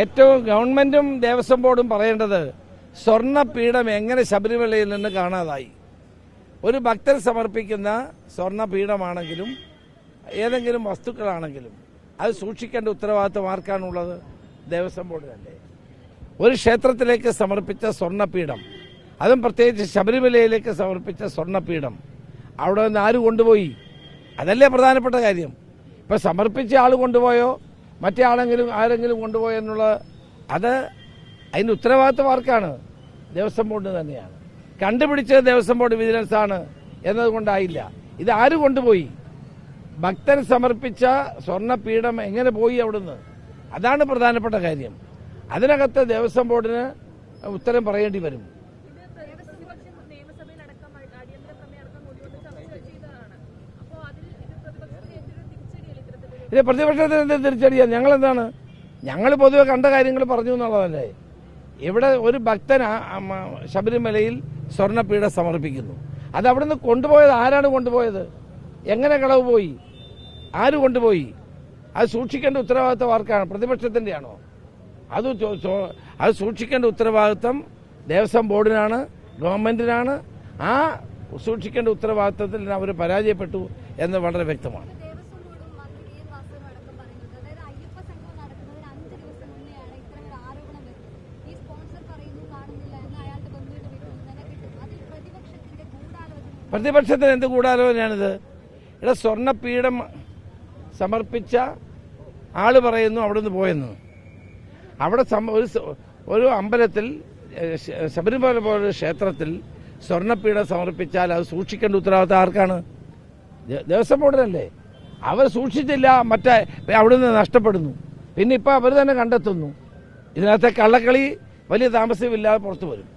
ഏറ്റവും ഗവൺമെന്റും ദേവസ്വം ബോർഡും പറയേണ്ടത് സ്വർണ്ണപീഠം എങ്ങനെ ശബരിമലയിൽ നിന്ന് കാണാതായി. ഒരു ഭക്തർ സമർപ്പിക്കുന്ന സ്വർണ്ണപീഠമാണെങ്കിലും ഏതെങ്കിലും വസ്തുക്കളാണെങ്കിലും അത് സൂക്ഷിക്കേണ്ട ഉത്തരവാദിത്വം ആർക്കാണുള്ളത്? ദേവസ്വം ബോർഡിനല്ലേ. ഒരു ക്ഷേത്രത്തിലേക്ക് സമർപ്പിച്ച സ്വർണ്ണപീഠം, അതും പ്രത്യേകിച്ച് ശബരിമലയിലേക്ക് സമർപ്പിച്ച സ്വർണ്ണപീഠം അവിടെ നിന്ന് ആര് കൊണ്ടുപോയി? അതല്ലേ പ്രധാനപ്പെട്ട കാര്യം. ഇപ്പം സമർപ്പിച്ച ആൾ കൊണ്ടുപോയോ മറ്റേ ആരെങ്കിലും കൊണ്ടുപോയോ എന്നുള്ളത് അതിൻ്റെ ഉത്തരവാദിത്വം ആർക്കാണ്? ദേവസ്വം ബോർഡിന് തന്നെയാണ്. കണ്ടുപിടിച്ചത് ദേവസ്വം ബോർഡ് വിജിലൻസ് ആണ് എന്നതുകൊണ്ടായില്ല. ഇത് ആര് കൊണ്ടുപോയി? ഭക്തൻ സമർപ്പിച്ച സ്വർണ്ണപീഠം എങ്ങനെ പോയി അവിടുന്ന്? അതാണ് പ്രധാനപ്പെട്ട കാര്യം. അതിനകത്ത് ദേവസ്വം ബോർഡിന് ഉത്തരം പറയേണ്ടി വരും. ഇത് പ്രതിപക്ഷത്തിന് എന്ത് തിരിച്ചടിയാണ്? ഞങ്ങൾ പൊതുവെ കണ്ട കാര്യങ്ങൾ പറഞ്ഞു എന്നുള്ളതല്ലേ. ഇവിടെ ഒരു ഭക്തൻ ശബരിമലയിൽ സ്വർണ്ണപീഠം സമർപ്പിക്കുന്നു. അത് അവിടുന്ന് കൊണ്ടുപോയത് ആരാണ് കൊണ്ടുപോയത്? എങ്ങനെ കളവ് പോയി? ആര് കൊണ്ടുപോയി? അത് സൂക്ഷിക്കേണ്ട ഉത്തരവാദിത്വം ആർക്കാണ്? പ്രതിപക്ഷത്തിൻ്റെ ആണോ? അത് സൂക്ഷിക്കേണ്ട ഉത്തരവാദിത്വം ദേവസ്വം ബോർഡിനാണ്, ഗവൺമെന്റിനാണ്. ആ സൂക്ഷിക്കേണ്ട ഉത്തരവാദിത്വത്തിൽ അവർ പരാജയപ്പെട്ടു എന്ന് വളരെ വ്യക്തമാണ്. പ്രതിപക്ഷത്തിന് എന്ത് ഗൂഢാലോചനയാണിത്? ഇവിടെ സ്വർണ്ണപീഠം സമർപ്പിച്ച ആള് പറയുന്നു അവിടുന്ന് പോയെന്ന്. അവിടെ ഒരു അമ്പലത്തിൽ, ശബരിമല പോലൊരു ക്ഷേത്രത്തിൽ സ്വർണ്ണപീഠം സമർപ്പിച്ചാൽ അത് സൂക്ഷിക്കേണ്ട ഉത്തരവാദിത്തം ആർക്കാണ്? ദേവസ്വം ബോർഡിനല്ലേ. അവർ സൂക്ഷിച്ചില്ല, അവിടുന്ന് നഷ്ടപ്പെടുന്നു. പിന്നെ ഇപ്പം അവർ തന്നെ കണ്ടെത്തുന്നു. ഇതിനകത്തെ കള്ളക്കളി വലിയ താമസമില്ലാതെ പുറത്തു വരും.